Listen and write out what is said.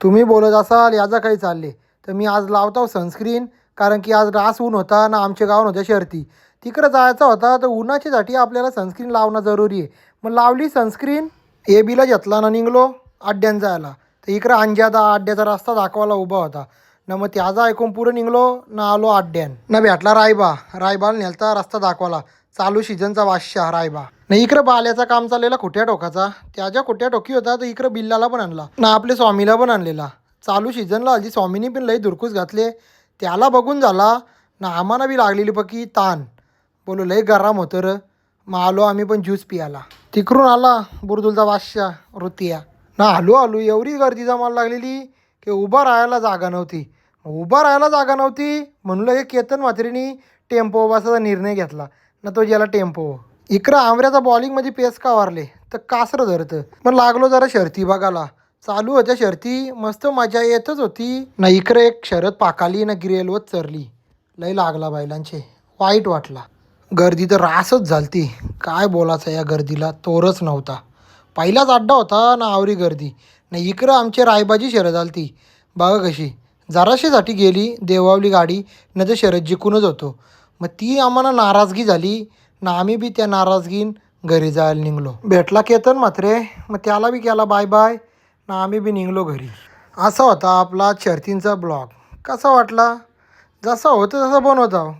तुम्ही बोलत असाल याचं काही चालले तर मी आज लावतो सनस्क्रीन, कारण की आज रास ऊन होता ना, आमच्या गावात होत्या शर्ती. तिकडं जायचं होता तर उन्हाच्यासाठी आपल्याला सनस्क्रीन लावणं जरुरी आहे. मग लावली सनस्क्रीन, ए बीला घेतला ना, निघलो अड्ड्यान जायला. तर इकडं अंजादा अड्ड्याचा रस्ता दाखवायला उभा होता ना, मग त्याचं ऐकून पुढं निघलो ना, आलो अड्ड्यान ना, भेटला रायबाला नेलता रस्ता दाखवाला. चालू सीझनचा बादशाह रायबा नाही. इकडं बाल्याचा काम चाललेला खुट्या टोकाचा, त्याच्या खुट्या टोकी होता तर इकडं बिल्लाला पण आणला ना, आपल्या स्वामीला पण आणलेला. चालू सीझनला हल्ली स्वामीनी पण लई धुरकूस घातले, त्याला बघून झाला ना, आम्हाला बी लागलेली पकी ताण. बोलो लई गरम होतं र. मग आलो आम्ही पण ज्यूस पियाला. तिकडून आला बुरदुलचा बादशाह रुतिया ना, आलो एवढी गर्दी जमायला लागलेली की उभा राहायला जागा नव्हती. म्हणलं हे केतन म्हात्रीनी टेम्पो बसायचा निर्णय घेतला ना, तो गेला टेम्पो. इकडं आमऱ्याचा बॉलिंगमध्ये पेस का वारले तर कासरं धरतं. मग लागलो जरा शर्ती बघायला. चालू होत्या शर्ती, मस्त मजा येतच होती ना. इकडे एक शरद पाकाली ना, गिरेलवत चरली. लई लागला बैलांचे, वाईट वाटला. गर्दी तर रासच झालती, काय बोलायचं या गर्दीला तोरच नव्हता. पहिलाच अड्डा होता ना, आवरी गर्दी ना. इकडं आमची रायबाजी शरद आलती बघा कशी. जराशीसाठी गेली देवावली गाडी न, तर शरद जिंकूनच होतो. मग ती आम्हाला नाराजगी झाली ना, आम्ही बी त्या नाराजगीन घरी जायला निघलो. भेटला केतन मात्रे, मग त्याला बी केला बाय बाय ना, आम्ही बी निघलो घरी. असा होता आपला शर्तींचा ब्लॉग. कसा वाटला? जसा होतं तसं बनवता.